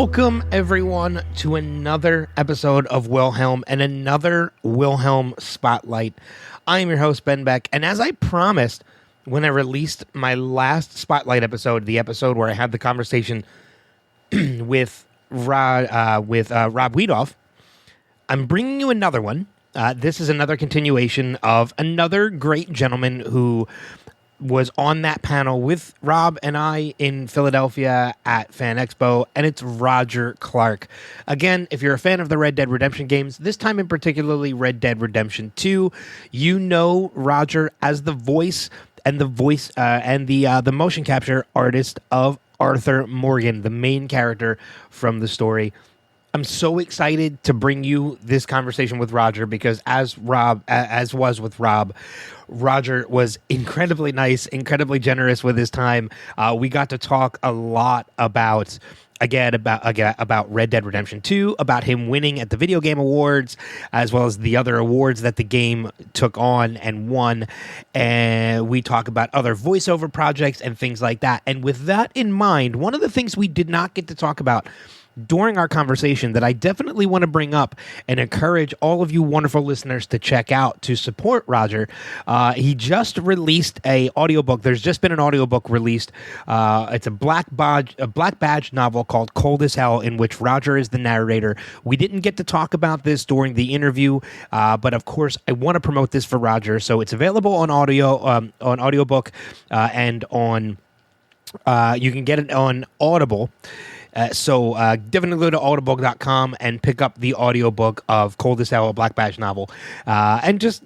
Welcome, everyone, to another episode of Wilhelm and another Wilhelm Spotlight. I am your host, Ben Beck, and as I promised when I released my last Spotlight episode, the episode where I had the conversation with Rob Wiethoff, I'm bringing you another one. This is another continuation of another great gentleman who was on that panel with Rob and I in Philadelphia at Fan Expo, and it's Roger Clark. Again, if you're a fan of the Red Dead Redemption games, this time in particularly Red Dead Redemption 2, you know Roger as the voice and the motion capture artist of Arthur Morgan, the main character from the story. I'm so excited to bring you this conversation with Roger because as was with Rob, Roger was incredibly nice, incredibly generous with his time. We got to talk a lot about Red Dead Redemption 2, about him winning at the Video Game Awards, as well as the other awards that the game took on and won. And we talk about other voiceover projects and things like that. And with that in mind, one of the things we did not get to talk about during our conversation that I definitely want to bring up and encourage all of you wonderful listeners to check out to support Roger. He just released a audiobook. There's just been an audiobook released. It's a Black Badge novel called Cold as Hell, in which Roger is the narrator. We didn't get to talk about this during the interview, but of course I want to promote this for Roger. So it's available on audiobook, and on you can get it on Audible. So definitely go to audible.com and pick up the audiobook of Cold as Hell, a Black Badge novel. And just,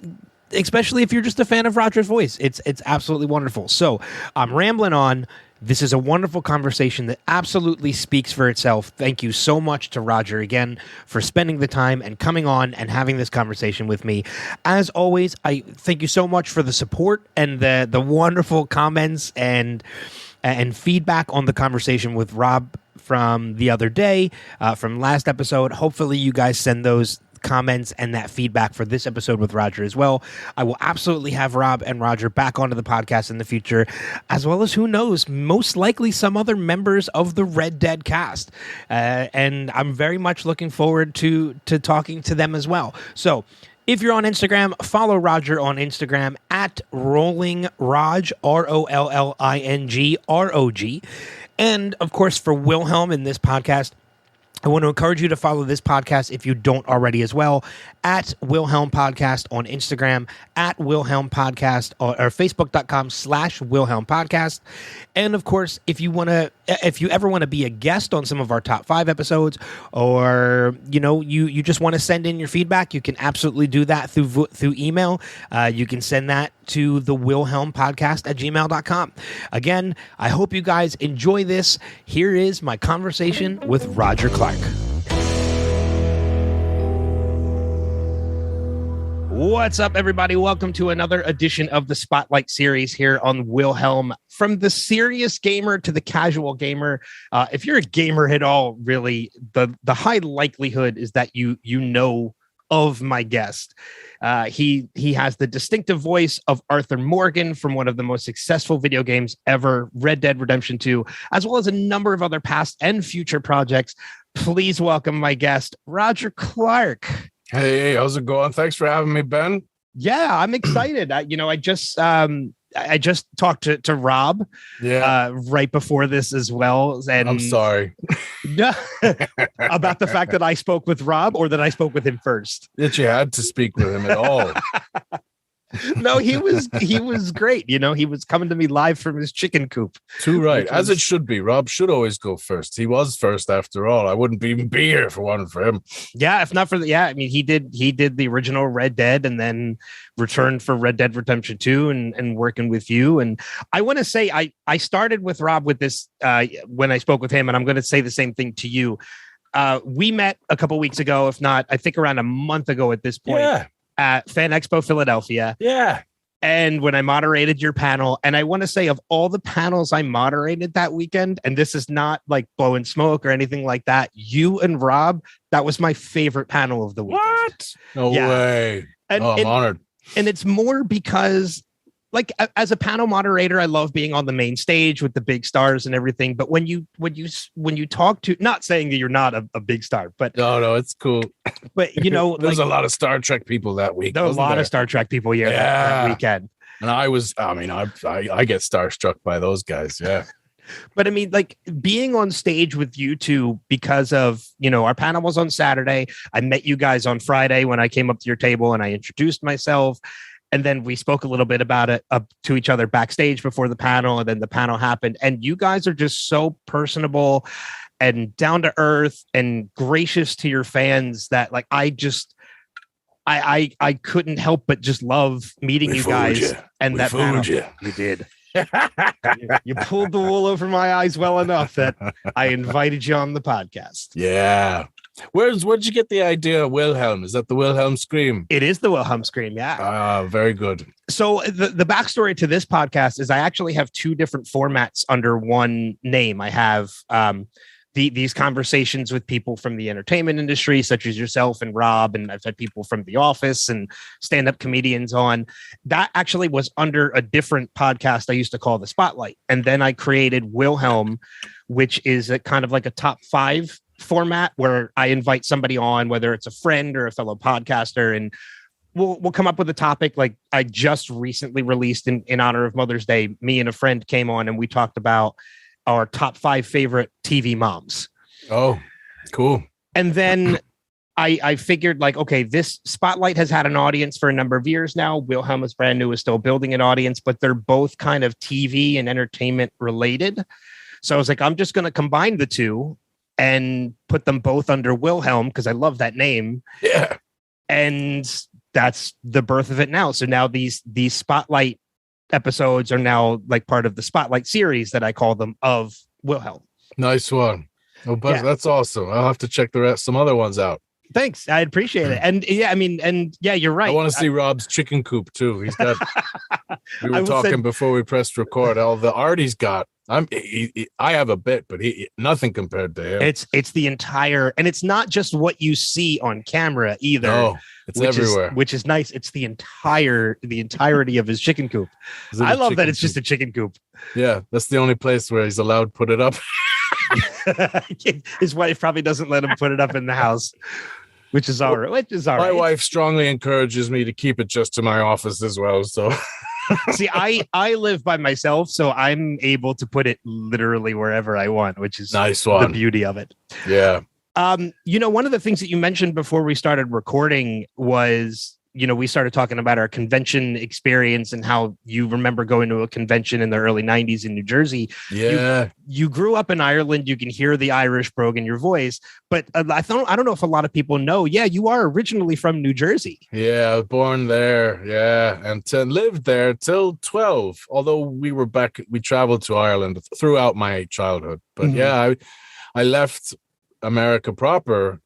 especially if you're just a fan of Roger's voice, it's absolutely wonderful. So I'm rambling on. This is a wonderful conversation that absolutely speaks for itself. Thank you so much to Roger again for spending the time and coming on and having this conversation with me. As always, I thank you so much for the support and the wonderful comments and feedback on the conversation with Rob from the other day, from last episode. Hopefully you guys send those comments and that feedback for this episode with Roger as well. I will absolutely have Rob and Roger back onto the podcast in the future, as well as, who knows, most likely some other members of the Red Dead cast. And I'm very much looking forward to talking to them as well. So if you're on Instagram, follow Roger on Instagram at RollingRog, RollingRog. And, of course, for Wilhelm in this podcast, I want to encourage you to follow this podcast if you don't already as well, at Wilhelm Podcast on Instagram, at Wilhelm Podcast, or Facebook.com/Wilhelm Podcast. And of course, if you ever want to be a guest on some of our top 5 episodes, or you just want to send in your feedback, you can absolutely do that through email. You can send that to the Wilhelm Podcast at gmail.com. Again, I hope you guys enjoy this. Here is my conversation with Roger Clark. What's up, everybody? Welcome to another edition of the Spotlight series here on Wilhelm. From the serious gamer to the casual gamer, if you're a gamer at all, really, the high likelihood is that you know of my guest. He has the distinctive voice of Arthur Morgan from one of the most successful video games ever, Red Dead Redemption 2, as well as a number of other past and future projects. Please welcome my guest, Roger Clark. Hey, how's it going? Thanks for having me, Ben. Yeah, I'm excited. I just talked to Rob right before this as well. And I'm sorry. About the fact that I spoke with Rob, or that I spoke with him first. That you had to speak with him at all. No, he was great. He was coming to me live from his chicken coop. Too right. As it should be. Rob should always go first. He was first after all. I wouldn't even be here if it wasn't for him. Yeah, if not for he did the original Red Dead and then returned for Red Dead Redemption 2 and working with you. And I want to say I started with Rob with this when I spoke with him, and I'm going to say the same thing to you. We met a couple weeks ago, if not, I think around a month ago at this point. Yeah. At Fan Expo Philadelphia. Yeah. And when I moderated your panel, and I want to say, of all the panels I moderated that weekend, and this is not like blowing smoke or anything like that, you and Rob, that was my favorite panel of the weekend. What? No way. And I'm honored. And it's more because like as a panel moderator, I love being on the main stage with the big stars and everything. But when you talk to, not saying that you're not a big star, but No, it's cool. but you know, There's like, a lot of Star Trek people that week. there were a lot of Star Trek people here that weekend. And I get starstruck by those guys. Yeah. But I mean, like being on stage with you two because of, you know, our panel was on Saturday. I met you guys on Friday when I came up to your table and I introduced myself. And then we spoke a little bit about it up to each other backstage before the panel. And then the panel happened. And you guys are just so personable and down to earth and gracious to your fans that like I couldn't help but just love meeting you guys. And that panel. You did. You pulled the wool over my eyes well enough that I invited you on the podcast. Yeah. Where'd you get the idea of Wilhelm? Is that the Wilhelm scream? It is the Wilhelm scream, yeah. Very good. So the backstory to this podcast is I actually have two different formats under one name. I have these conversations with people from the entertainment industry, such as yourself and Rob, and I've had people from The Office and stand-up comedians on. That actually was under a different podcast I used to call The Spotlight. And then I created Wilhelm, which is a kind of like a top 5 format where I invite somebody on, whether it's a friend or a fellow podcaster, and we'll come up with a topic. Like I just recently released in honor of Mother's Day, me and a friend came on and we talked about our top 5 favorite TV moms. Oh, cool. And then I figured like, okay, this Spotlight has had an audience for a number of years now. Wilhelm is brand new, is still building an audience, but they're both kind of TV and entertainment related. So I was like, I'm just going to combine the two and put them both under Wilhelm because I love that name. Yeah. And that's the birth of it now. So now these Spotlight episodes are now like part of the Spotlight series that I call them of Wilhelm. Nice one. Oh, but yeah. That's awesome. I'll have to check some other ones out. Thanks. I appreciate it. And yeah, I mean, and yeah, you're right. I want to see Rob's chicken coop too. He's got, we were talking before we pressed record, all the art he's got. I have a bit, but nothing compared to him. It's the entire, and it's not just what you see on camera either. No, it's everywhere, which is nice. It's the entirety of his chicken coop. I love that it's just a chicken coop. Yeah, that's the only place where he's allowed to put it up. His wife probably doesn't let him put it up in the house, which is all right. My wife strongly encourages me to keep it just to my office as well. So. See, I live by myself, so I'm able to put it literally wherever I want, which is nice one. The beauty of it. Yeah. You know, one of the things that you mentioned before we started recording was, you know, we started talking about our convention experience and how you remember going to a convention in the early 90s in New Jersey. Yeah. You grew up in Ireland. You can hear the Irish brogue in your voice, but I don't know if a lot of people know. Yeah, you are originally from New Jersey. Yeah, I was born there. Yeah. And lived there till 12. Although we traveled to Ireland throughout my childhood. But yeah, I left America proper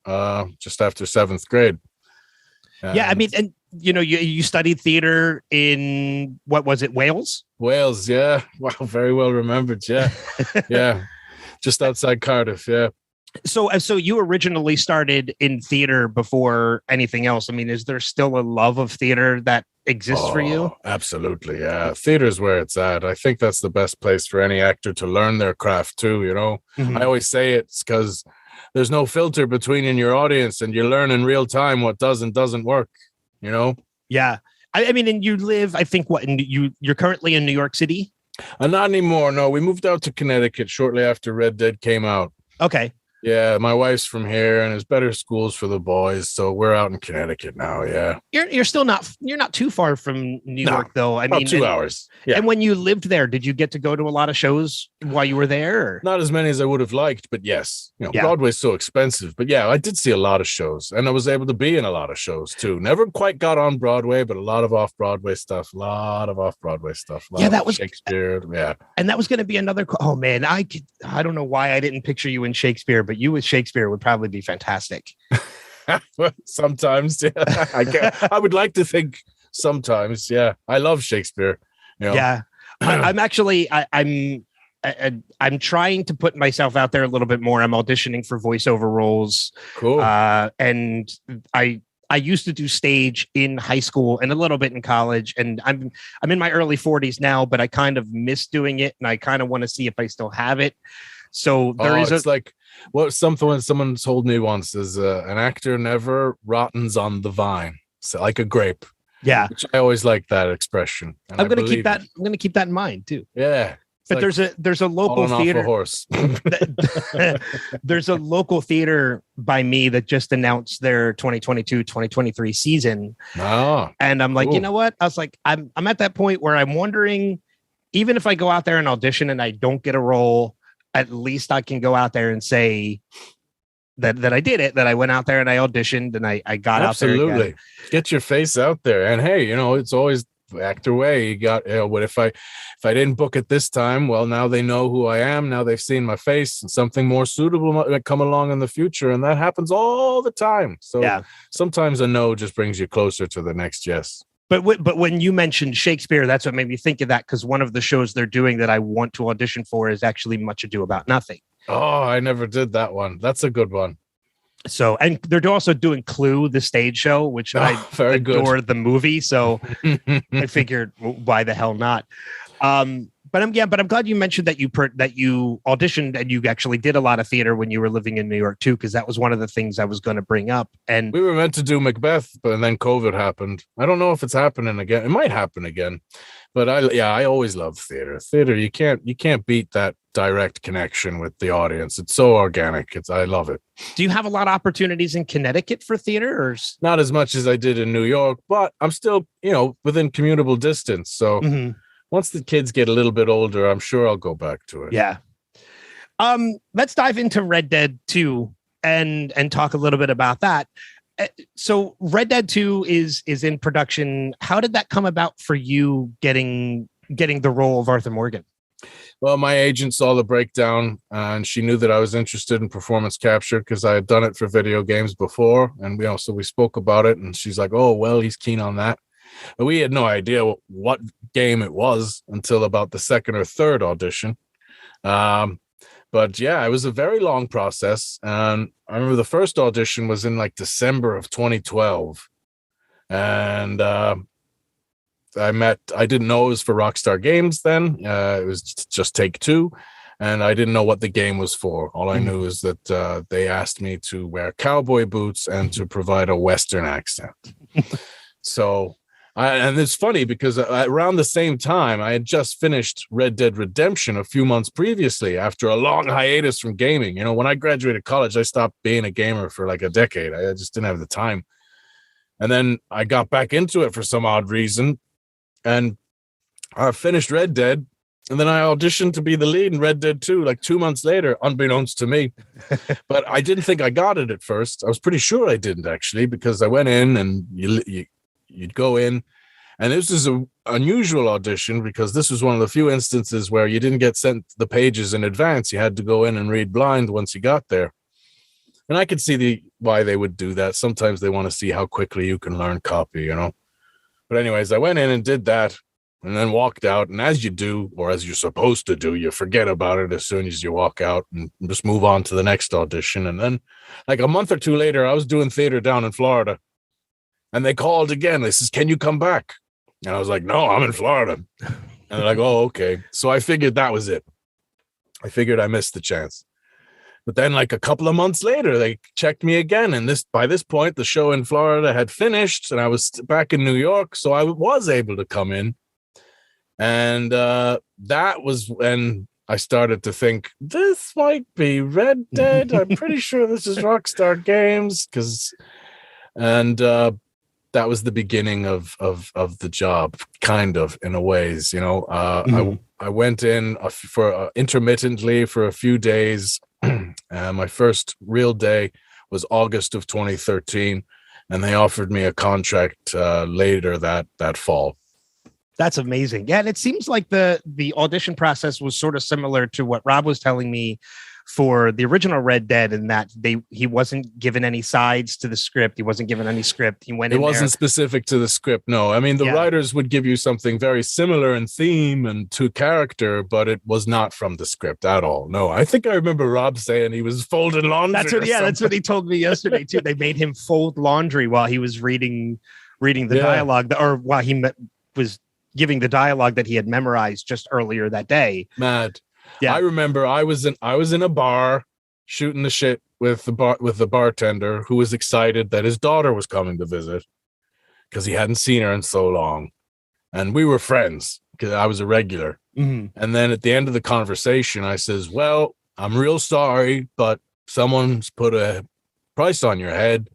just after 7th grade. Yeah, I mean, and you know, you studied theater in what was it, Wales? Wales, yeah. Wow, very well remembered. Yeah, yeah, just outside Cardiff. Yeah. So you originally started in theater before anything else. I mean, is there still a love of theater that exists for you? Absolutely, yeah. Theater's where it's at. I think that's the best place for any actor to learn their craft too. You know, I always say it's because there's no filter between in your audience and you learn in real time what does and doesn't work, you know? Yeah. I mean, and you live, I think you're currently in New York City? Not anymore. No, we moved out to Connecticut shortly after Red Dead came out. Okay. Yeah, my wife's from here, and there's better schools for the boys, so we're out in Connecticut now. Yeah, you're still not too far from New York, though. I mean, 2 hours. Yeah. And when you lived there, did you get to go to a lot of shows while you were there? Or? Not as many as I would have liked, but yes. You know, Broadway's so expensive, but yeah, I did see a lot of shows, and I was able to be in a lot of shows too. Never quite got on Broadway, but a lot of off-Broadway stuff. Yeah, that was Shakespeare. Yeah, and that was going to be another. Oh man, I don't know why I didn't picture you in Shakespeare, but you with Shakespeare would probably be fantastic. Sometimes, yeah. I would like to think sometimes, yeah. I love Shakespeare. You know? Yeah, I'm actually I'm trying to put myself out there a little bit more. I'm auditioning for voiceover roles. Cool. And I I used to do stage in high school and a little bit in college, and I'm in my early 40s now, but I kind of miss doing it, and I kind of want to see if I still have it. So it's like what someone told me once is an actor never rottens on the vine, so like a grape. Yeah, which I always like that expression. I'm going to keep that. I'm going to keep that in mind too. Yeah. But like there's a local theater. Off a horse. There's a local theater by me that just announced their 2022-2023 season. Oh, and I'm like, cool. You know what? I was like, I'm at that point where I'm wondering, even if I go out there and audition and I don't get a role, at least I can go out there and say that I did it, that I went out there and I auditioned and I got Absolutely. out there again. Get your face out there. And hey, it's always act away. You got, what if I didn't book it this time? Well, now they know who I am. Now they've seen my face, and something more suitable might come along in the future. And that happens all the time. So sometimes a no just brings you closer to the next yes. But when you mentioned Shakespeare, that's what made me think of that, because one of the shows they're doing that I want to audition for is actually Much Ado About Nothing. Oh, I never did that one. That's a good one. So, and they're also doing Clue, the stage show, which I adore the movie. So I figured, why the hell not? But I'm glad you mentioned that you auditioned and you actually did a lot of theater when you were living in New York too, because that was one of the things I was going to bring up. And we were meant to do Macbeth, but then COVID happened. I don't know if it's happening again. It might happen again. But I always love theater. Theater, you can't beat that direct connection with the audience. It's so organic. I love it. Do you have a lot of opportunities in Connecticut for theater, or not as much as I did in New York? But I'm still, within commutable distance. So once the kids get a little bit older, I'm sure I'll go back to it. Yeah. Let's dive into Red Dead 2 and talk a little bit about that. So Red Dead 2 is in production. How did that come about for you getting the role of Arthur Morgan? Well, my agent saw the breakdown and she knew that I was interested in performance capture because I had done it for video games before. And so we spoke about it, and she's like, oh, well, he's keen on that. But we had no idea what game it was until about the second or third audition. But yeah, it was a very long process. And I remember the first audition was in like December of 2012. And I didn't know it was for Rockstar Games then. It was just Take Two. And I didn't know what the game was for. All I knew is that they asked me to wear cowboy boots and to provide a Western accent. So... and it's funny because around the same time, I had just finished Red Dead Redemption a few months previously after a long hiatus from gaming. When I graduated college, I stopped being a gamer for like a decade. I just didn't have the time. And then I got back into it for some odd reason. And I finished Red Dead. And then I auditioned to be the lead in Red Dead 2, like 2 months later, unbeknownst to me. But I didn't think I got it at first. I was pretty sure I didn't, actually, because I went in and you'd go in, and this is an unusual audition because this was one of the few instances where you didn't get sent the pages in advance. You had to go in and read blind once you got there. And I could see why they would do that. Sometimes they want to see how quickly you can learn copy, But anyways, I went in and did that and then walked out. And as you do, or as you're supposed to do, you forget about it as soon as you walk out and just move on to the next audition. And then like a month or two later, I was doing theater down in Florida. And they called again. They says, can you come back? And I was like, no, I'm in Florida. And they're like, oh, okay. So I figured that was it. I figured I missed the chance. But then like a couple of months later, they checked me again. And by this point, the show in Florida had finished and I was back in New York. So I was able to come in. And that was when I started to think, this might be Red Dead. I'm pretty sure this is Rockstar Games. That was the beginning of the job, kind of, in a ways, I went in for intermittently for a few days. My first real day was August of 2013, and they offered me a contract later that fall. That's amazing. Yeah, and it seems like the audition process was sort of similar to what Rob was telling me for the original Red Dead, in that he wasn't given any sides to the script. He wasn't given any script. He went in there. It wasn't specific to the script. No, I mean, the writers would give you something very similar in theme and to character, but it was not from the script at all. No, I think I remember Rob saying he was folding laundry. That's what he told me yesterday too. They made him fold laundry while he was reading the dialogue, or while he was giving the dialogue that he had memorized just earlier that day. Mad. Yeah. I remember I was in a bar shooting the shit with the bartender, who was excited that his daughter was coming to visit because he hadn't seen her in so long. And we were friends because I was a regular. Mm-hmm. And then at the end of the conversation, I says, well, I'm real sorry, but someone's put a price on your head.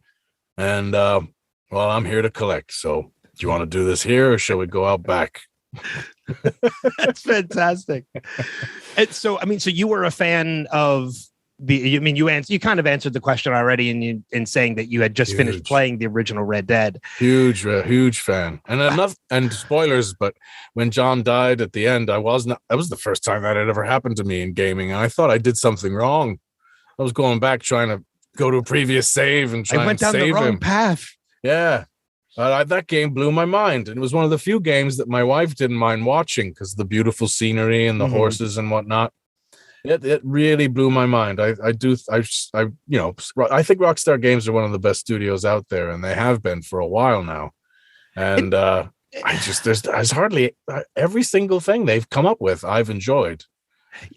And, well, I'm here to collect. So do you want to do this here, or shall we go out back? That's fantastic. And so, I mean, so you were a fan of you kind of answered the question already in saying that you had just finished playing the original Red Dead. Huge fan. And enough, and spoilers, but when John died at the end, that was the first time that had ever happened to me in gaming. And I thought I did something wrong. I was going back trying to go to a previous save and try and save him. I went down the wrong path. Yeah. That game blew my mind. And it was one of the few games that my wife didn't mind watching because of the beautiful scenery and the horses and whatnot. It really blew my mind. I think Rockstar Games are one of the best studios out there, and they have been for a while now. And there's hardly every single thing they've come up with I've enjoyed.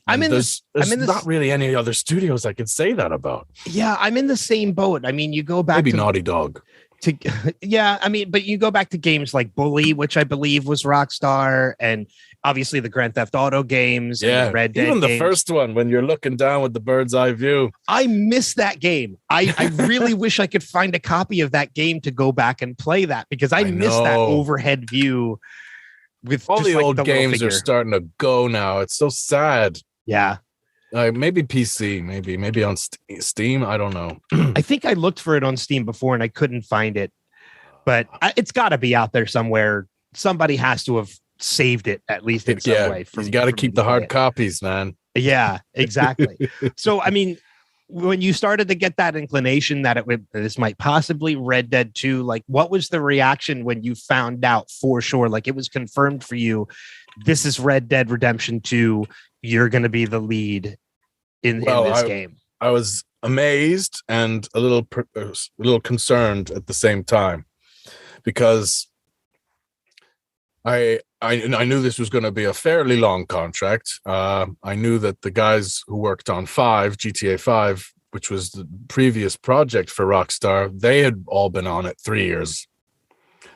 There's not really any other studios I could say that about. Yeah, I'm in the same boat. I mean, you go back maybe Naughty Dog. But you go back to games like Bully, which I believe was Rockstar, and obviously the Grand Theft Auto games, and the Red Dead even the games. First one when you're looking down with the bird's eye view. I miss that game. I really wish I could find a copy of that game to go back and play that, because I miss that overhead view. With all just the like old the games are starting to go now. It's so sad. Yeah. Maybe PC, maybe on Steam. I don't know. I think I looked for it on Steam before and I couldn't find it, but it's got to be out there somewhere. Somebody has to have saved it at least in some way. You got to keep the hard copies, man. Yeah, exactly. So, I mean, when you started to get that inclination that this might possibly Red Dead 2, like, what was the reaction when you found out for sure, like it was confirmed for you, this is Red Dead Redemption 2, you're going to be the lead in this game? I was amazed and a little concerned at the same time, because I knew this was going to be a fairly long contract. I knew that the guys who worked on GTA 5, which was the previous project for Rockstar, they had all been on it 3 years.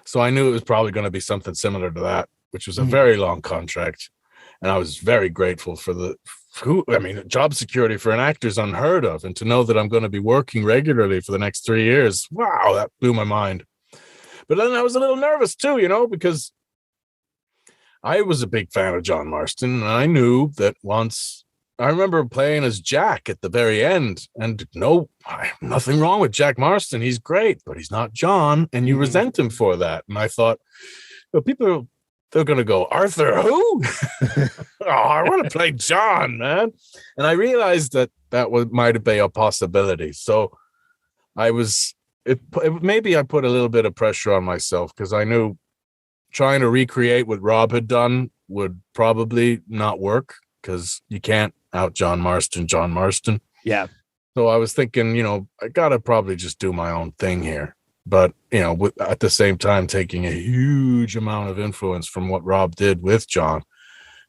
So I knew it was probably going to be something similar to that, which was a very long contract. And I was very grateful for job security for an actor is unheard of. And to know that I'm going to be working regularly for the next 3 years, wow, that blew my mind. But then I was a little nervous too, because I was a big fan of John Marston, and I knew that once I remember playing as Jack at the very end, and nothing wrong with Jack Marston. He's great, but he's not John, and you resent him for that. And I thought, people, they're going to go, Arthur, who? I want to play John, man. And I realized that might be a possibility. So maybe I put a little bit of pressure on myself, because I knew trying to recreate what Rob had done would probably not work, because you can't out John Marston. Yeah. So I was thinking, I got to probably just do my own thing here. But, at the same time, taking a huge amount of influence from what Rob did with John,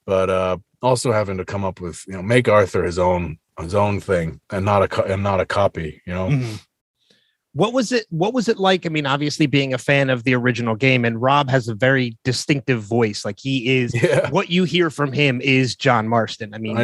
but also having to come up with, make Arthur his own thing and not a copy, Mm-hmm. What was it like? I mean, obviously being a fan of the original game, and Rob has a very distinctive voice. Like, he is, what you hear from him is John Marston. I mean,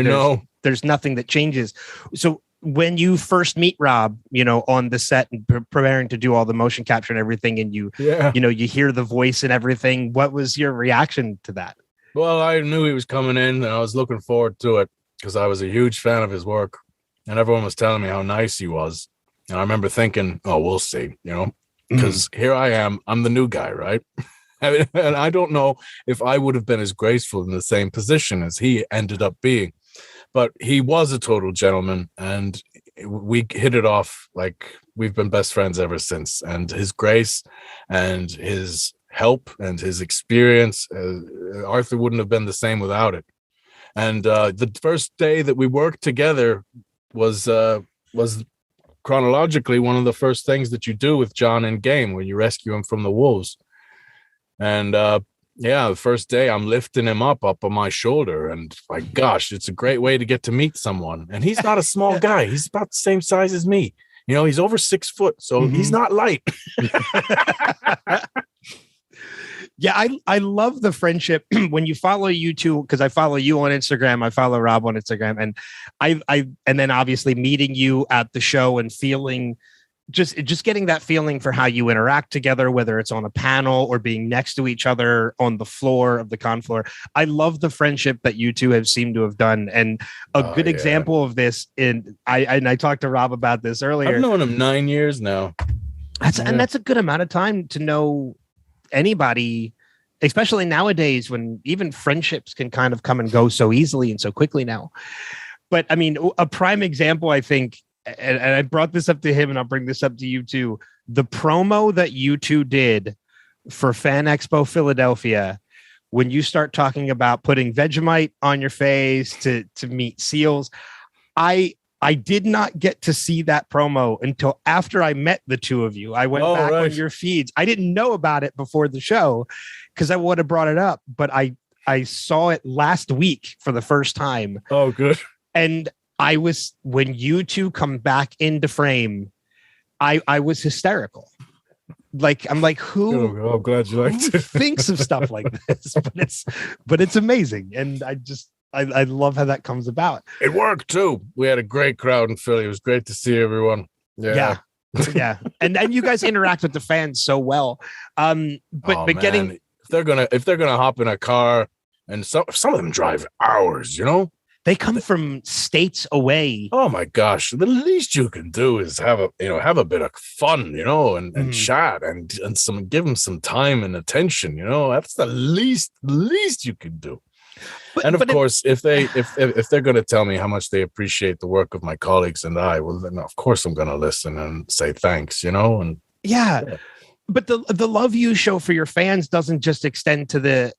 there's nothing that changes. So when you first meet Rob, on the set and preparing to do all the motion capture and everything, and you hear the voice and everything, what was your reaction to that? Well, I knew he was coming in, and I was looking forward to it because I was a huge fan of his work, and everyone was telling me how nice he was. And I remember thinking, oh, we'll see, because here I am. I'm the new guy, right? And I don't know if I would have been as graceful in the same position as he ended up being. but he was a total gentleman, and we hit it off like we've been best friends ever since. And his grace and his help and his experience, Arthur wouldn't have been the same without it. And the first day that we worked together was chronologically one of the first things that you do with John in game, when you rescue him from the wolves. And the first day I'm lifting him up on my shoulder, and my gosh, it's a great way to get to meet someone. And he's not a small guy. He's about the same size as me. He's over 6 foot, so he's not light. Yeah, I love the friendship when you follow you two, because I follow you on Instagram, I follow Rob on Instagram, and and then obviously meeting you at the show and feeling just getting that feeling for how you interact together, whether it's on a panel or being next to each other on the floor of the con floor. I love the friendship that you two have seemed to have done, and a good example of this. I talked to Rob about this earlier. I've known him 9 years now. And that's a good amount of time to know anybody, especially nowadays when even friendships can kind of come and go so easily and so quickly now. But I mean, a prime example, I think, and I brought this up to him, and I'll bring this up to you too. The promo that you two did for Fan Expo Philadelphia, when you start talking about putting Vegemite on your face to meet seals, I did not get to see that promo until after I met the two of you. I went back on your feeds. I didn't know about it before the show because I would have brought it up, but I saw it last week for the first time. Oh, good. And when you two come back into frame, I was hysterical. Like, I'm like, who? I'm glad you liked it. Thinks of stuff like this, but it's amazing. And I love how that comes about. It worked too. We had a great crowd in Philly. It was great to see everyone. Yeah. And you guys interact with the fans so well. But getting, if they're gonna hop in a car, and some of them drive hours, they come from states away. Oh my gosh! The least you can do is have a bit of fun, and chat and give them some time and attention. That's the least you can do. And of course, if they're going to tell me how much they appreciate the work of my colleagues and well, then of course I'm going to listen and say thanks. And but the love you show for your fans doesn't just extend to the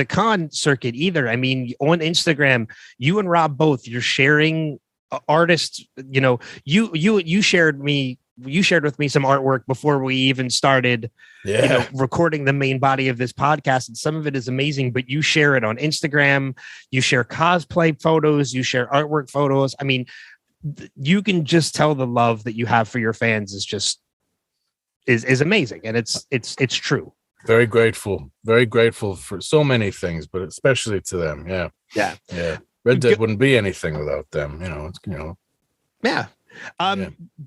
con circuit either. I mean, on Instagram, you and Rob both, you're sharing artists. You shared with me some artwork before we even started recording the main body of this podcast, and some of it is amazing, but you share it on Instagram, you share cosplay photos, you share artwork photos. I mean, you can just tell the love that you have for your fans is amazing, and it's true. Very grateful for so many things, but especially to them. Yeah. Red Dead wouldn't be anything without them. Yeah.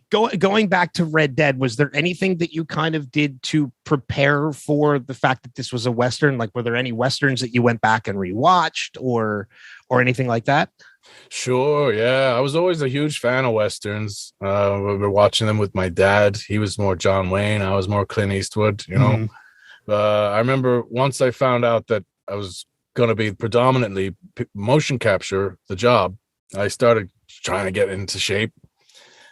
Going back to Red Dead, was there anything that you kind of did to prepare for the fact that this was a Western? Like, were there any Westerns that you went back and rewatched or anything like that? Sure. Yeah. I was always a huge fan of Westerns. We were watching them with my dad. He was more John Wayne. I was more Clint Eastwood, I remember once I found out that I was going to be predominantly motion capture, the job, I started trying to get into shape,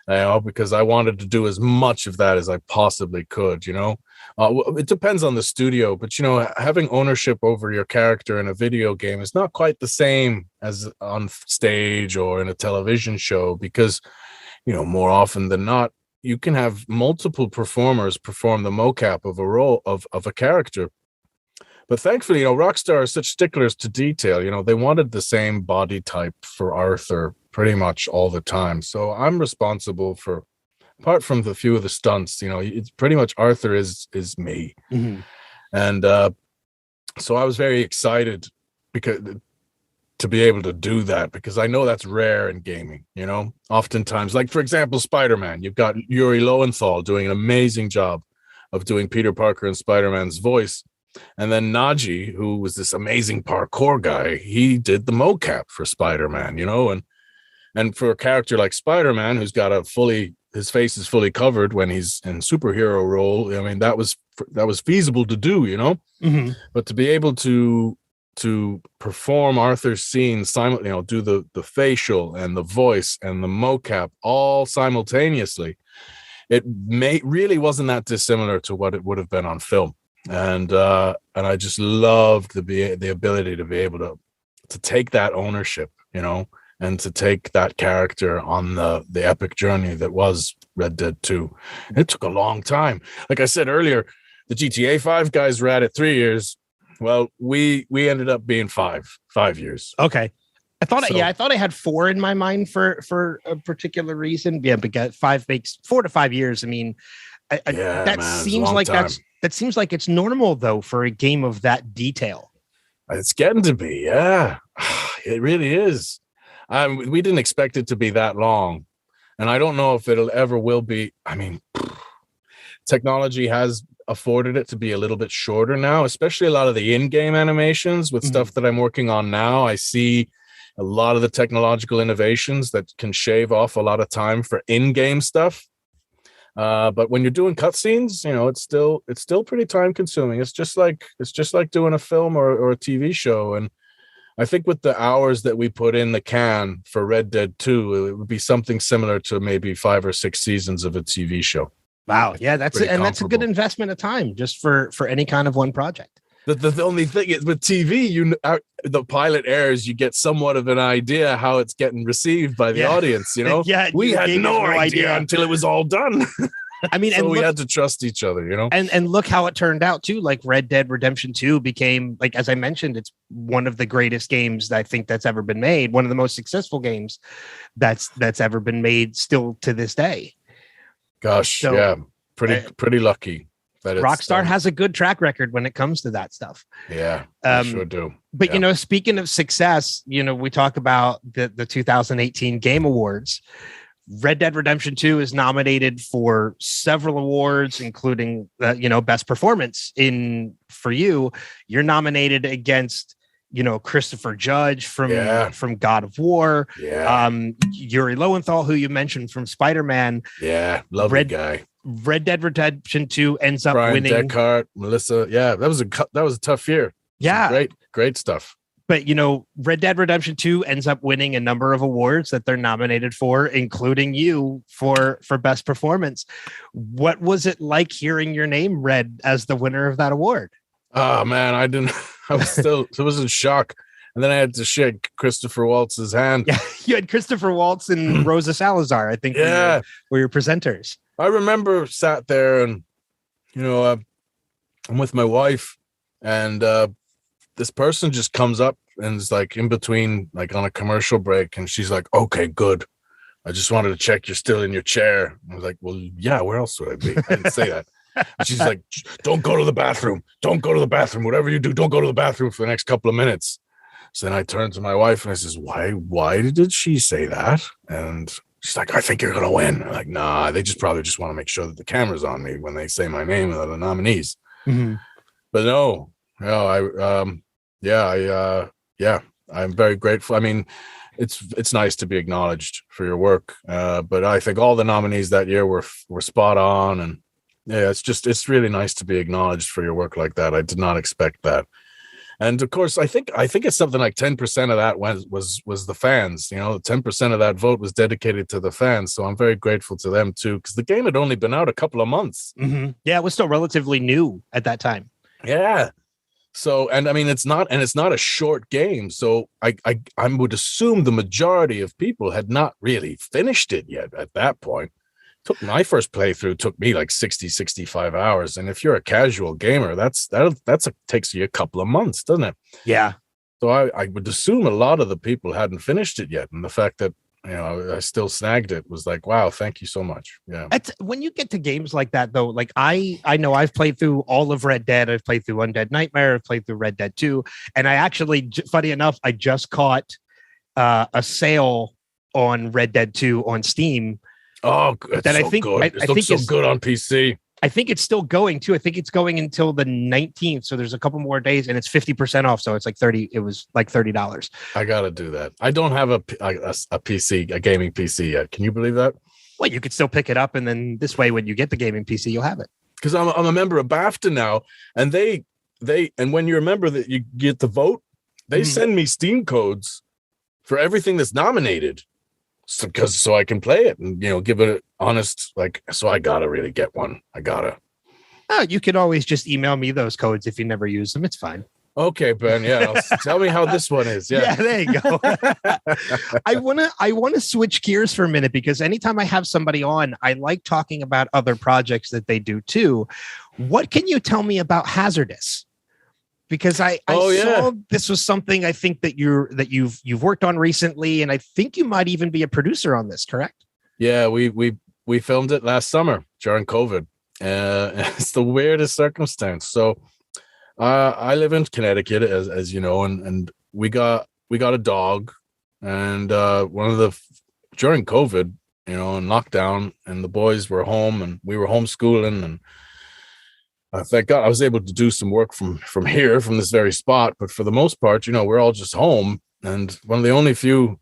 because I wanted to do as much of that as I possibly could, it depends on the studio, but, having ownership over your character in a video game is not quite the same as on stage or in a television show, because, more often than not, you can have multiple performers perform the mocap of a role of a character. But thankfully, Rockstar are such sticklers to detail. They wanted the same body type for Arthur pretty much all the time. So I'm responsible for, apart from the few of the stunts, it's pretty much Arthur is me. Mm-hmm. And so I was very excited to be able to do that, because I know that's rare in gaming. Oftentimes, like for example, Spider-Man, you've got Yuri Lowenthal doing an amazing job of doing Peter Parker and Spider-Man's voice, and then Naji, who was this amazing parkour guy, he did the mocap for Spider-Man. And for a character like Spider-Man, who's got his face is fully covered when he's in superhero role, I mean, that was feasible to do. Mm-hmm. But to be able to to perform Arthur's scenes do the facial and the voice and the mocap all simultaneously, it really wasn't that dissimilar to what it would have been on film. And I just loved the ability to be able to take that ownership, and to take that character on the epic journey that was Red Dead 2. It took a long time. Like I said earlier, the GTA 5 guys were at it 3 years. Well, we ended up being 5 years. Okay. I thought I had 4 in my mind for a particular reason. Yeah, because 5 makes 4 to 5 years. I mean, seems like it's normal though for a game of that detail. It's getting to be, yeah. It really is. We didn't expect it to be that long, and I don't know if it'll ever will be. I mean, technology has afforded it to be a little bit shorter now, especially a lot of the in-game animations with stuff that I'm working on now. I see a lot of the technological innovations that can shave off a lot of time for in-game stuff. But when you're doing cutscenes, it's still pretty time consuming. It's just like doing a film or a TV show. And I think with the hours that we put in the can for Red Dead 2, it would be something similar to maybe 5 or 6 seasons of a TV show. Wow. Yeah, that's a good investment of time just for any kind of one project. The only thing is with TV, the pilot airs, you get somewhat of an idea how it's getting received by the audience, Yeah, we had no idea until it was all done. I mean, so we had to trust each other, And look how it turned out too. Like Red Dead Redemption 2 became, like, as I mentioned, it's one of the greatest games I think that's ever been made. One of the most successful games that's ever been made still to this day. Gosh, so, yeah, pretty lucky. Rockstar has a good track record when it comes to that stuff. Yeah, they sure do. But, speaking of success, we talk about the 2018 Game Awards. Red Dead Redemption 2 is nominated for several awards, including, best performance for you. You're nominated against, Christopher Judge from God of War. Yeah. Yuri Lowenthal, who you mentioned from Spider-Man. Yeah. Lovely guy. Red Dead Redemption 2 ends up winning. Brian Deckard, Melissa. Yeah, that was a tough year. Yeah. Great stuff. But, Red Dead Redemption 2 ends up winning a number of awards that they're nominated for, including you for best performance. What was it like hearing your name read as the winner of that award? Oh, man, I was in shock. And then I had to shake Christopher Waltz's hand. Yeah, you had Christopher Waltz and Rosa Salazar, I think, were your presenters. I remember sat there and, I'm with my wife, and this person just comes up and is like in between, like on a commercial break. And she's like, okay, good. I just wanted to check you're still in your chair. I was like, well, yeah, where else would I be? I didn't say that. And she's like, don't go to the bathroom. Don't go to the bathroom. Whatever you do, don't go to the bathroom for the next couple of minutes. So then I turned to my wife and I says, why did she say that? And she's like, I think you're going to win. I'm like, nah, they probably just want to make sure that the camera's on me when they say my name and the nominees. Mm-hmm. But no, I'm very grateful. I mean, it's nice to be acknowledged for your work. But I think all the nominees that year were spot on. And yeah, it's really nice to be acknowledged for your work like that. I did not expect that. And of course, I think it's something like 10% of that was the fans. 10% of that vote was dedicated to the fans. So I'm very grateful to them too, because the game had only been out a couple of months. Mm-hmm. Yeah, it was still relatively new at that time. Yeah. So, and I mean, it's not a short game. So I would assume the majority of people had not really finished it yet at that point. My first playthrough took me like 65 hours. And if you're a casual gamer, takes you a couple of months, doesn't it? Yeah. So I would assume a lot of the people hadn't finished it yet. And the fact that, I still snagged it was like, wow, thank you so much. Yeah. When you get to games like that, though, like I know I've played through all of Red Dead. I've played through Undead Nightmare. I've played through Red Dead 2. And I actually, funny enough, I just caught a sale on Red Dead 2 on Steam. Oh, that I think good. It looks so good on PC. I think it's still going too. I think it's going until the 19th. So there's a couple more days, and it's 50% off. So it's like $30. It was like $30. I gotta do that. I don't have a PC, a gaming PC yet. Can you believe that? Well, you could still pick it up, and then this way, when you get the gaming PC, you'll have it. Because I'm a member of BAFTA now, and they and when you're a member, that you get the vote. They send me Steam codes for everything that's nominated, so I can play it and give it an honest So I gotta really get one. I gotta. Oh, you could always just email me those codes if you never use them. It's fine. Okay, Ben. Yeah, tell me how this one is. Yeah, there you go. I wanna switch gears for a minute, because anytime I have somebody on, I like talking about other projects that they do too. What can you tell me about Hazardous? Because I saw this was something I think that you've worked on recently, and I think you might even be a producer on this. Correct? Yeah, we filmed it last summer during COVID. It's the weirdest circumstance. So I live in Connecticut, as you know, and we got a dog, and during COVID, in lockdown, and the boys were home, and we were homeschooling, and thank God I was able to do some work from here, from this very spot. But for the most part, we're all just home, and one of the only few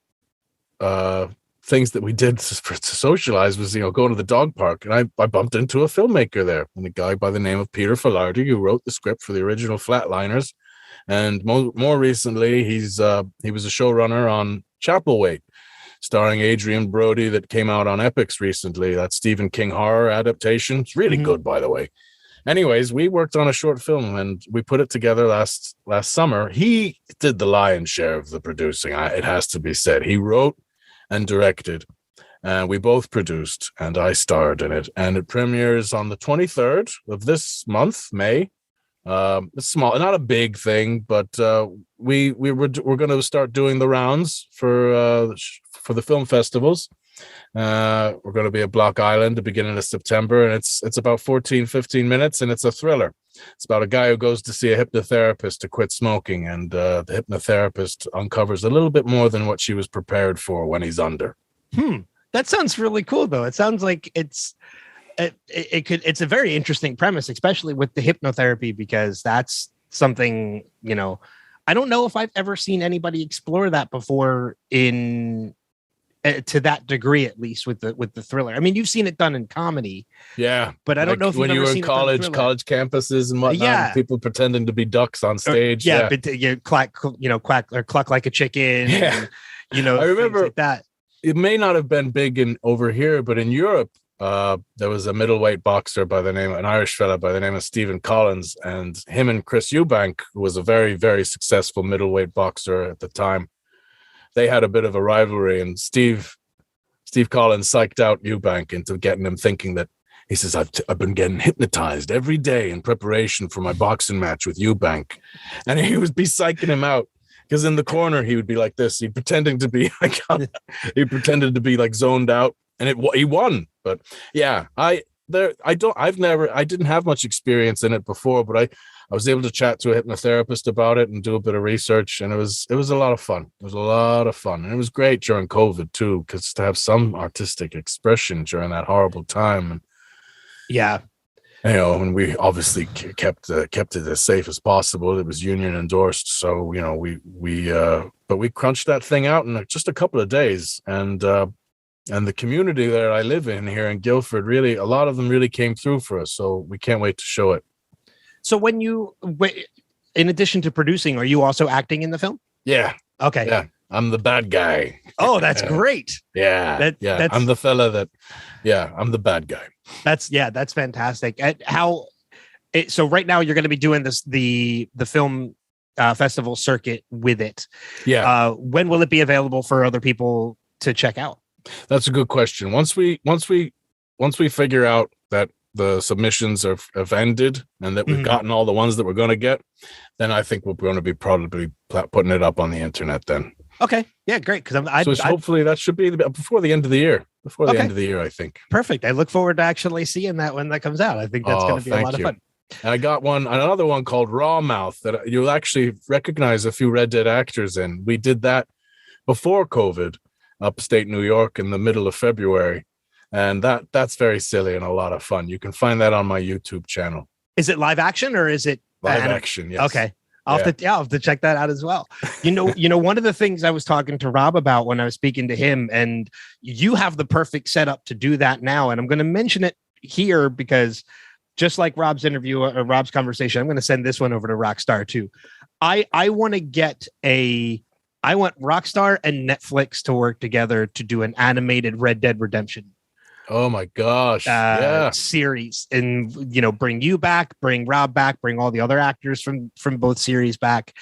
things that we did to socialize was going to the dog park, and I bumped into a filmmaker there, and a guy by the name of Peter Filardi, who wrote the script for the original Flatliners, and more recently he was a showrunner on Chapelwaite, starring Adrian Brody, that came out on Epix recently. That Stephen King horror adaptation. It's really good, by the way. Anyways, we worked on a short film, and we put it together last summer. He did the lion's share of the producing, it has to be said. He wrote and directed, and we both produced, and I starred in it. And it premieres on the 23rd of this month, May. It's small, not a big thing, but we're going to start doing the rounds for the film festivals. We're going to be at Block Island the beginning of September, and it's about 15 minutes, and it's a thriller. It's about a guy who goes to see a hypnotherapist to quit smoking, and the hypnotherapist uncovers a little bit more than what she was prepared for when he's under. That sounds really cool, though. It sounds like it's a very interesting premise, especially with the hypnotherapy, because that's something, I don't know if I've ever seen anybody explore that before to that degree, at least with the thriller. I mean, you've seen it done in comedy, but I don't know if when you were in college campuses and whatnot, and people pretending to be ducks on stage. But you quack like a chicken. Yeah, and, I remember like that. It may not have been big over here, but in Europe, there was a middleweight boxer an Irish fella by the name of Stephen Collins, and him and Chris Eubank, who was a very, very successful middleweight boxer at the time. They had a bit of a rivalry, and Steve Collins psyched out Eubank into getting him thinking that, he says, I've been getting hypnotized every day in preparation for my boxing match with Eubank. And he would be psyching him out, because in the corner he would be like this. He pretended to be like zoned out, and he won. But yeah, I didn't have much experience in it before, but I was able to chat to a hypnotherapist about it and do a bit of research, and it was a lot of fun. It was a lot of fun, and it was great during COVID too, because to have some artistic expression during that horrible time. And and we obviously kept it as safe as possible. It was union endorsed, so we crunched that thing out in just a couple of days, and the community that I live in here in Guildford, really, a lot of them really came through for us. So we can't wait to show it. So in addition to producing, are you also acting in the film? Yeah. Okay. Yeah. I'm the bad guy. Oh, that's great. Yeah. I'm the fella I'm the bad guy. That's fantastic. So right now you're going to be doing the film festival circuit with it. Yeah. When will it be available for other people to check out? That's a good question. Once we figure out that the submissions have ended and that we've gotten all the ones that we're going to get, then I think we're going to be probably putting it up on the internet then. Okay. Yeah, great. Because hopefully that should be before the end of the year. End of the year, I think. Perfect. I look forward to actually seeing that when that comes out. I think that's going to be a lot of fun. And I got another one called Raw Mouth that you'll actually recognize a few Red Dead actors in. We did that before COVID, upstate New York, in the middle of February. And that's very silly and a lot of fun. You can find that on my YouTube channel. Is it live action or is it live action? Yes. Okay. I'll have to check that out as well. One of the things I was talking to Rob about when I was speaking to him, and you have the perfect setup to do that now. And I'm going to mention it here because just like Rob's interview or Rob's conversation, I'm going to send this one over to Rockstar too. I want to get I want Rockstar and Netflix to work together to do an animated Red Dead Redemption Oh my gosh. Yeah. series, and bring you back, bring Rob back, bring all the other actors from both series back,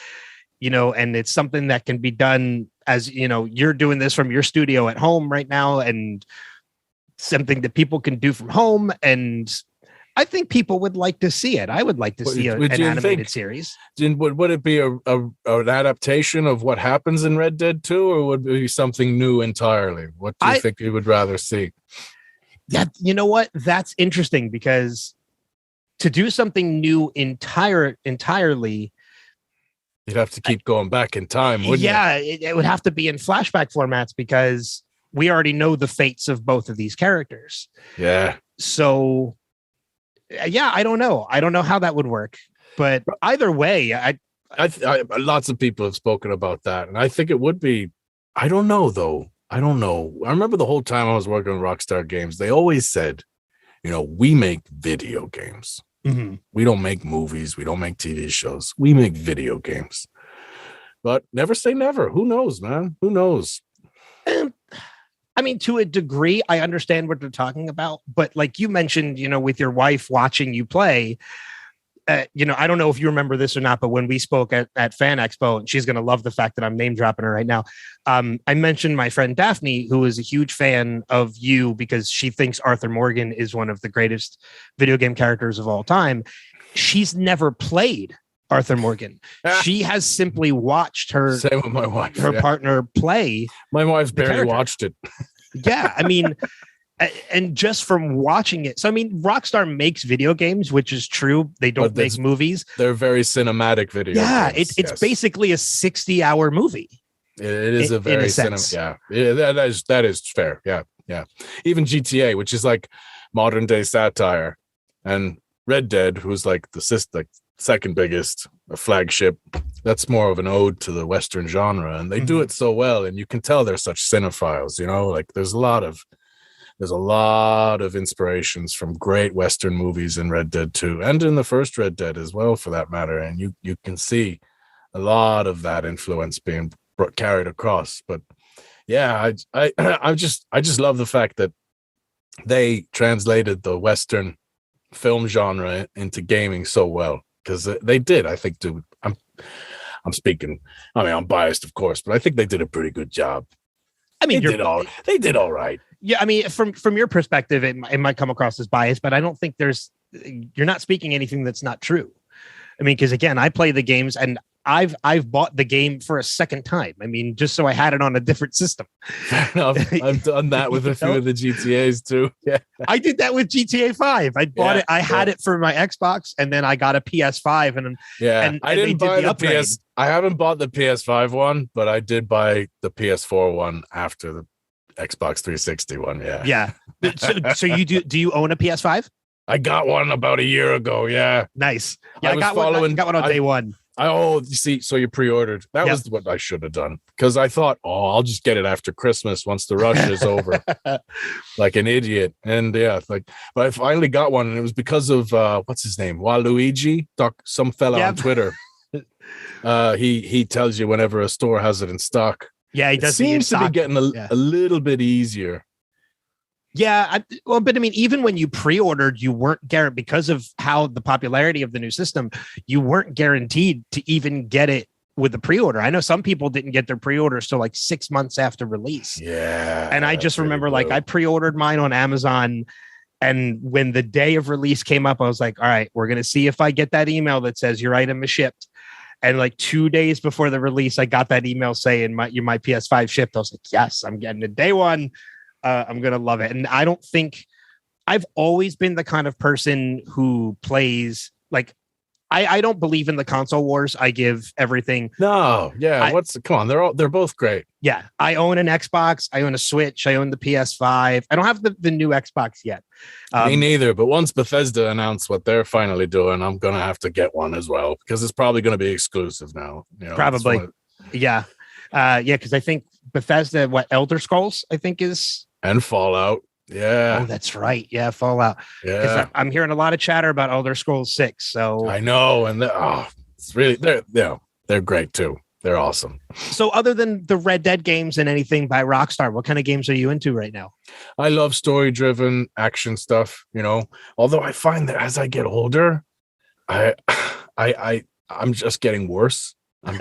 and it's something that can be done as you're doing this from your studio at home right now, and something that people can do from home. And I think people would like to see it. I would like to see an animated series. Would it be an adaptation of what happens in Red Dead 2, or would it be something new entirely? What do you think you would rather see? Yeah, you know what? That's interesting, because to do something new entirely, you'd have to keep going back in time, wouldn't you? Yeah, it would have to be in flashback formats, because we already know the fates of both of these characters. Yeah. So, yeah, I don't know. I don't know how that would work. But either way, I lots of people have spoken about that, and I think it would be. I don't know, though. I don't know. I remember the whole time I was working on Rockstar Games, they always said, we make video games. Mm-hmm. We don't make movies. We don't make TV shows. We make video games. But never say never. Who knows, man? Who knows? And, I mean, to a degree, I understand what they're talking about. But like you mentioned, with your wife watching you play, I don't know if you remember this or not, but when we spoke at Fan Expo, and she's going to love the fact that I'm name dropping her right now. I mentioned my friend Daphne, who is a huge fan of you because she thinks Arthur Morgan is one of the greatest video game characters of all time. She's never played Arthur Morgan. She has simply watched her, same with my wife, her partner play. My wife's barely watched it. Yeah. I mean, and just from watching it. So, I mean, Rockstar makes video games, which is true. They don't make movies. They're very cinematic video games. It's basically a 60-hour movie. It is a very cinematic. Yeah, that is fair. Yeah. Even GTA, which is like modern day satire, and Red Dead, who's like the second biggest flagship, that's more of an ode to the Western genre, and they do it so well, and you can tell they're such cinephiles. Like there's a lot of inspirations from great Western movies in Red Dead 2, and in the first Red Dead as well, for that matter. And you can see a lot of that influence being carried across. But yeah, I just love the fact that they translated the Western film genre into gaming so well, because they did. I think, dude, I'm speaking. I mean, I'm biased, of course, but I think they did a pretty good job. I mean, they did all right. Yeah, I mean, from your perspective, it might come across as biased, but I don't think you're not speaking anything that's not true. I mean, because again, I play the games, and I've bought the game for a second time. I mean, just so I had it on a different system. Fair enough. I've done that with a few of the GTAs too. Yeah, I did that with GTA 5. I bought it. I had it for my Xbox, and then I got a PS5, and I didn't buy the PS. I haven't bought the PS5 one, but I did buy the PS4 one after the Xbox 360 one. Yeah. So you do you own a PS5? I got one about a year ago. Yeah. Nice. Yeah, I got one on day one. You see, so you pre-ordered. That was what I should have done, because I thought, I'll just get it after Christmas once the rush is over, like an idiot. And but I finally got one, and it was because of what's his name, Waluigi, some fella on Twitter. He tells you whenever a store has it in stock. Yeah, he does. It seems to be getting a little bit easier. Yeah, but I mean, even when you pre-ordered, you weren't guaranteed, because of how the popularity of the new system, you weren't guaranteed to even get it with the pre-order. I know some people didn't get their pre-orders till like 6 months after release. Yeah. And I just remember, like, I pre-ordered mine on Amazon, and when the day of release came up, I was like, all right, we're going to see if I get that email that says your item is shipped. And like 2 days before the release, I got that email saying my PS5 shipped. I was like, yes, I'm getting it day one. I'm going to love it. And I don't think I've always been the kind of person who plays, like, I don't believe in the console wars. I give everything. No. Yeah. Come on. They're both great. Yeah. I own an Xbox. I own a Switch. I own the PS5. I don't have the new Xbox yet. Me neither. But once Bethesda announced what they're finally doing, I'm going to have to get one as well, because it's probably going to be exclusive now. Probably. Yeah. Because I think Bethesda, Elder Scrolls, I think is. And Fallout. Yeah. Oh, that's right. Yeah, Fallout. Yeah. I'm hearing a lot of chatter about Elder Scrolls 6. So I know. And it's really there. Yeah. They're great too. They're awesome. So other than the Red Dead games and anything by Rockstar, what kind of games are you into right now? I love story-driven action stuff, although I find that as I get older, I'm just getting worse. I'm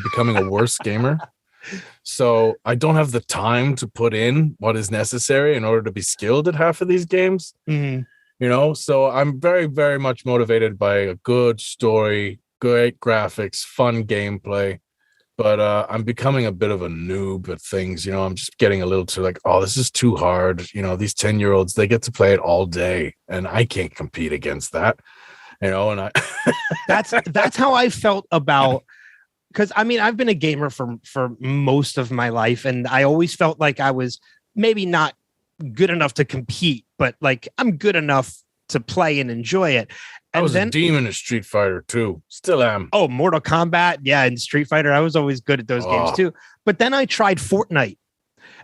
becoming a worse gamer. So I don't have the time to put in what is necessary in order to be skilled at half of these games. So I'm very, very much motivated by a good story, great graphics, fun gameplay. But I'm becoming a bit of a noob at things. I'm just getting a little too like, oh, this is too hard. These 10-year-olds, they get to play it all day, and I can't compete against that. And I that's how I felt about, because I mean, I've been a gamer for most of my life, and I always felt like I was maybe not good enough to compete, but like I'm good enough to play and enjoy it. And I was then, a demon in Street Fighter too. Still am. Oh, Mortal Kombat. Yeah. And Street Fighter. I was always good at those games too. But then I tried Fortnite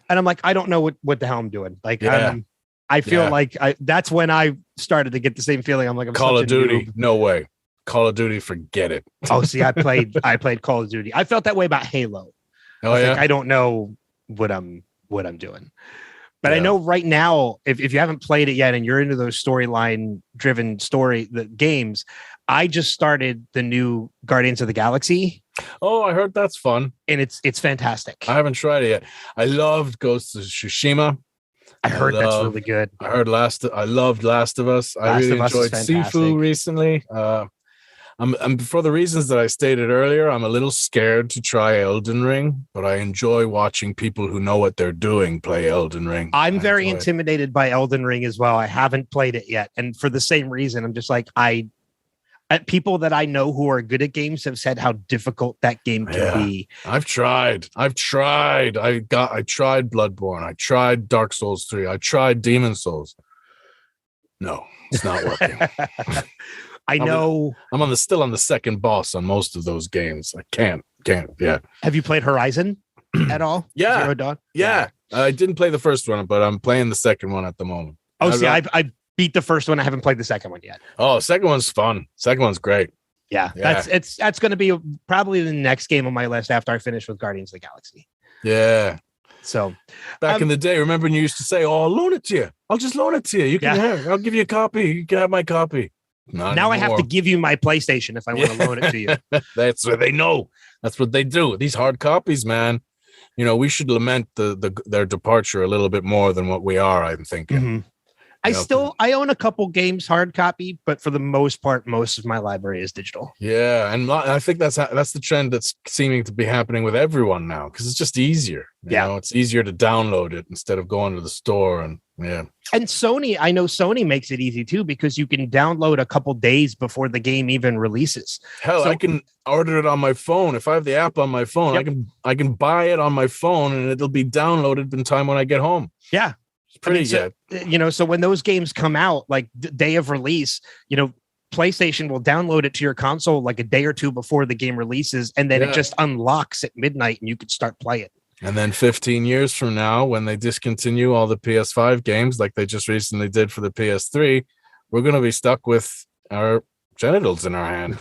and I'm like, I don't know what the hell I'm doing. Like, I feel like that's when I started to get the same feeling. I'm like, I'm Call of Duty. No way. Call of Duty. Forget it. Oh, see, I played Call of Duty. I felt that way about Halo. Like, I don't know what I'm doing. But I know right now, if you haven't played it yet and you're into those storyline driven the games, I just started the new Guardians of the Galaxy. Oh, I heard that's fun. And it's fantastic. I haven't tried it yet. I loved Ghost of Tsushima. I heard that's really good. I heard I loved Last of Us. I really enjoyed Sifu recently. I'm for the reasons that I stated earlier, I'm a little scared to try Elden Ring, but I enjoy watching people who know what they're doing play Elden Ring. I'm very intimidated by Elden Ring as well. I haven't played it yet. And for the same reason, I'm just like, people that I know who are good at games have said how difficult that game can be. I've tried. I tried Bloodborne. I tried Dark Souls 3. I tried Demon Souls. No, it's not working. I know. I'm still on the second boss on most of those games. I can't. Yeah. Have you played Horizon at all? Yeah. Zero Dawn? Yeah. I didn't play the first one, but I'm playing the second one at the moment. Oh, I beat the first one. I haven't played the second one yet. Oh, second one's fun. Second one's great. Yeah. That's going to be probably the next game on my list after I finish with Guardians of the Galaxy. Yeah. So back in the day, remember when you used to say, "Oh, I'll loan it to you. I'll just loan it to you. You can have. I'll give you a copy. You can have my copy." Not now anymore. I have to give you my PlayStation if I want to loan it to you. That's what they know. That's what they do. These hard copies, man. We should lament their departure a little bit more than what we are, I'm thinking. Mm-hmm. I own a couple games hard copy, but for the most part, most of my library is digital. Yeah, and I think that's the trend that's seeming to be happening with everyone now because it's just easier. You know, it's easier to download it instead of going to the store and And Sony, I know Sony makes it easy too because you can download a couple days before the game even releases. Hell, I can order it on my phone. If I have the app on my phone, I can buy it on my phone and it'll be downloaded in time when I get home. Yeah. It's pretty good. So when those games come out, like the day of release, PlayStation will download it to your console like a day or two before the game releases, and then it just unlocks at midnight and you can start playing. And then 15 years from now, when they discontinue all the PS5 games like they just recently did for the PS3, we're going to be stuck with our genitals in our hand.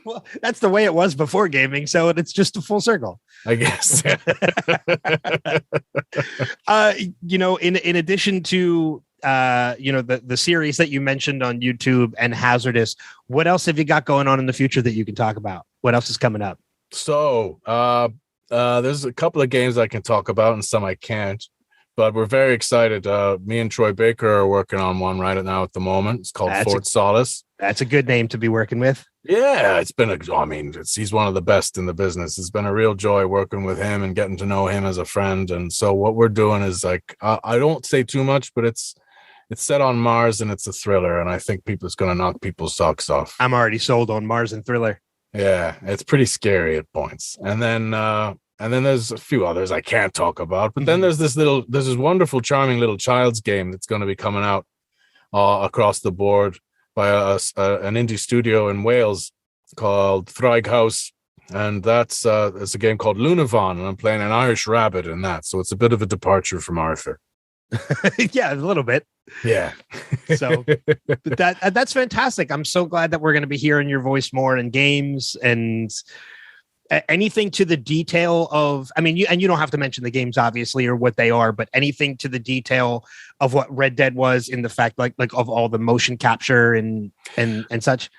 Well, that's the way it was before gaming, so it's just a full circle, I guess. In addition to the series that you mentioned on YouTube and Hazardous, what else have you got going on in the future that you can talk about? What else is coming up? So, there's a couple of games I can talk about and some I can't, but we're very excited. Me and Troy Baker are working on one right now at the moment. It's called Fort Solace. That's a good name to be working with. Yeah, he's one of the best in the business. It's been a real joy working with him and getting to know him as a friend. And so what we're doing is I don't say too much, but it's set on Mars and it's a thriller. And I think it's going to knock people's socks off. I'm already sold on Mars and thriller. Yeah, it's pretty scary at points. And then there's a few others I can't talk about. But then there's this wonderful, charming little child's game that's going to be coming out across the board by an indie studio in Wales called Thraig House. And it's a game called Lunavon, and I'm playing an Irish rabbit in that. So it's a bit of a departure from Arthur. Yeah, a little bit. Yeah. So that's fantastic. I'm so glad that we're going to be hearing your voice more in games and anything to the detail of, I mean, you don't have to mention the games obviously or what they are, but anything to the detail of what Red Dead was in the fact like of all the motion capture and such.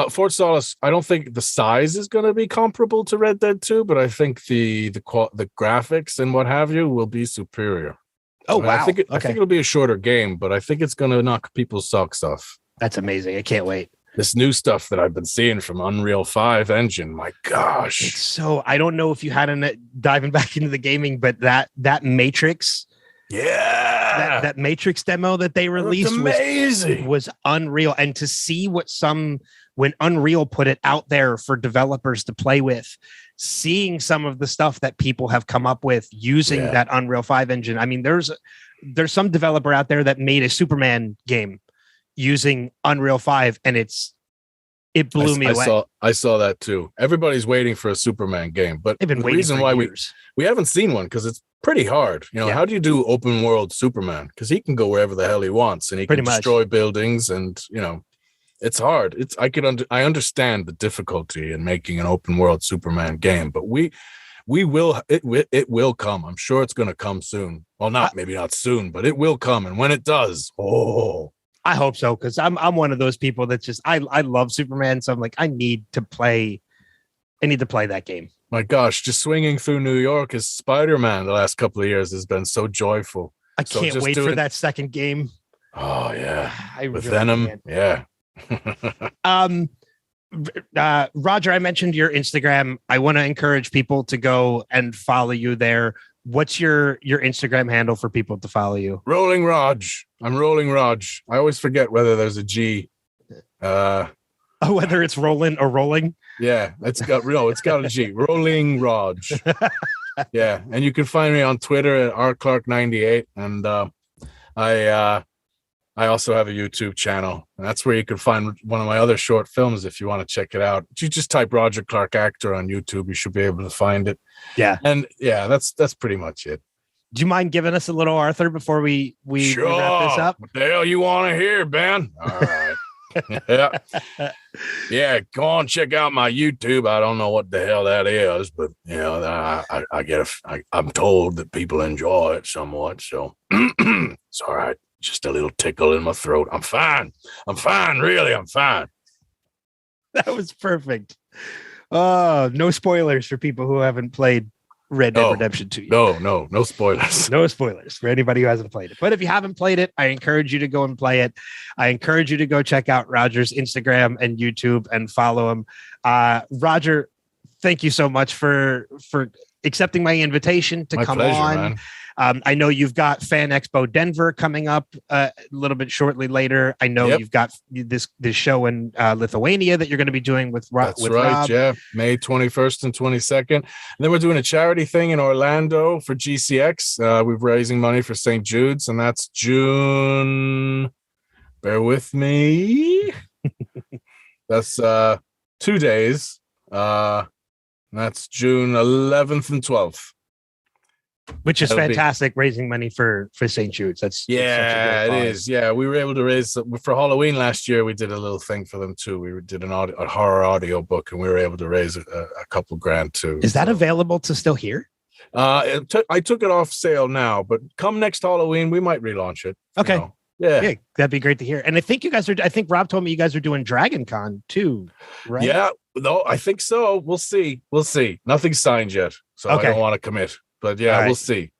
Fort Solis, I don't think the size is going to be comparable to Red Dead 2, but I think the graphics and what have you will be superior. Oh, wow. I think it'll be a shorter game, but I think it's going to knock people's socks off. That's amazing. I can't wait. This new stuff that I've been seeing from Unreal 5 engine, my gosh. It's so, I don't know if you had diving back into the gaming, but that Matrix. Yeah. That Matrix demo that they released was unreal. And to see when Unreal put it out there for developers to play with, seeing some of the stuff that people have come up with using that Unreal 5 engine. I mean, there's some developer out there that made a Superman game using Unreal 5, and it blew me away. I saw that too. Everybody's waiting for a Superman game, but the reason why we haven't seen one because it's pretty hard. How do you do open world Superman? Because he can go wherever the hell he wants, and he can destroy buildings, and it's hard. I understand the difficulty in making an open world Superman game, but it will come. I'm sure it's going to come soon. Well, maybe not soon, but it will come. And when it does, I hope so, because I'm one of those people that just I love Superman, so I'm like I need to play that game. My gosh, just swinging through New York as Spider-Man the last couple of years has been so joyful. I can't wait for that second game. Oh yeah, with really Venom, can't. Yeah. Roger, I mentioned your Instagram. I want to encourage people to go and follow you there. What's your Instagram handle for people to follow you? Rolling Raj. I'm Rolling Raj. I always forget whether there's a G. Whether it's rolling or rolling. Yeah, it's got a G. Rolling Raj. Yeah, and you can find me on Twitter at rclark98, and I also have a YouTube channel, and that's where you can find one of my other short films if you want to check it out. You just type Roger Clark actor on YouTube, you should be able to find it. Yeah. And yeah, that's pretty much it. Do you mind giving us a little Arthur before we wrap this up? What the hell you want to hear, Ben? All right. Yeah, go on, check out my YouTube. I don't know what the hell that is, but I'm told that people enjoy it somewhat, so it's all right. Just a little tickle in my throat. I'm fine. Really, I'm fine. That was perfect. No spoilers for people who haven't played Red Dead Redemption 2 yet. No spoilers. No spoilers for anybody who hasn't played it. But if you haven't played it, I encourage you to go and play it. I encourage you to go check out Roger's Instagram and YouTube and follow him. Roger, thank you so much for accepting my invitation to come pleasure, on. Man. I know you've got Fan Expo Denver coming up a little bit shortly later. I know you've got this show in Lithuania that you're going to be doing with Rob. That's right, Rob. Yeah. May 21st and 22nd. And then we're doing a charity thing in Orlando for GCX. We're raising money for St. Jude's, and that's June. Bear with me. That's 2 days. That's June 11th and 12th. Which is fantastic, raising money for St. Jude's. It is. Yeah, we were able to raise for Halloween last year. We did a little thing for them too. We did a horror audio book, and we were able to raise a couple grand too. Is that available to still hear? I took it off sale now, but come next Halloween, we might relaunch it. Okay. Yeah, that'd be great to hear. And I think I think Rob told me you guys are doing Dragon Con too, right? Yeah, no, I think so. We'll see. Nothing's signed yet, so I don't want to commit. But yeah, We'll see.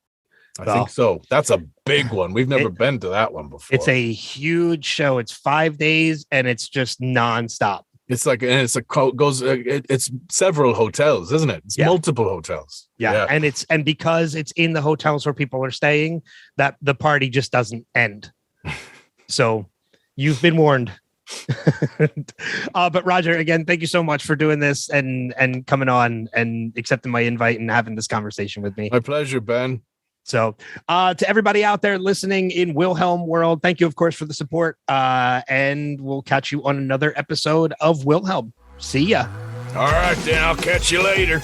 I think so. That's a big one. We've never been to that one before. It's a huge show. It's 5 days and it's just nonstop. It's like, and it's several hotels, isn't it? It's multiple hotels. Yeah. And because it's in the hotels where people are staying, that the party just doesn't end. So you've been warned. But Roger, again, thank you so much for doing this and coming on and accepting my invite and having this conversation with me. My pleasure, Ben. So to everybody out there listening in Wilhelm world, thank you, of course, for the support. And we'll catch you on another episode of Wilhelm. See ya. All right, then I'll catch you later.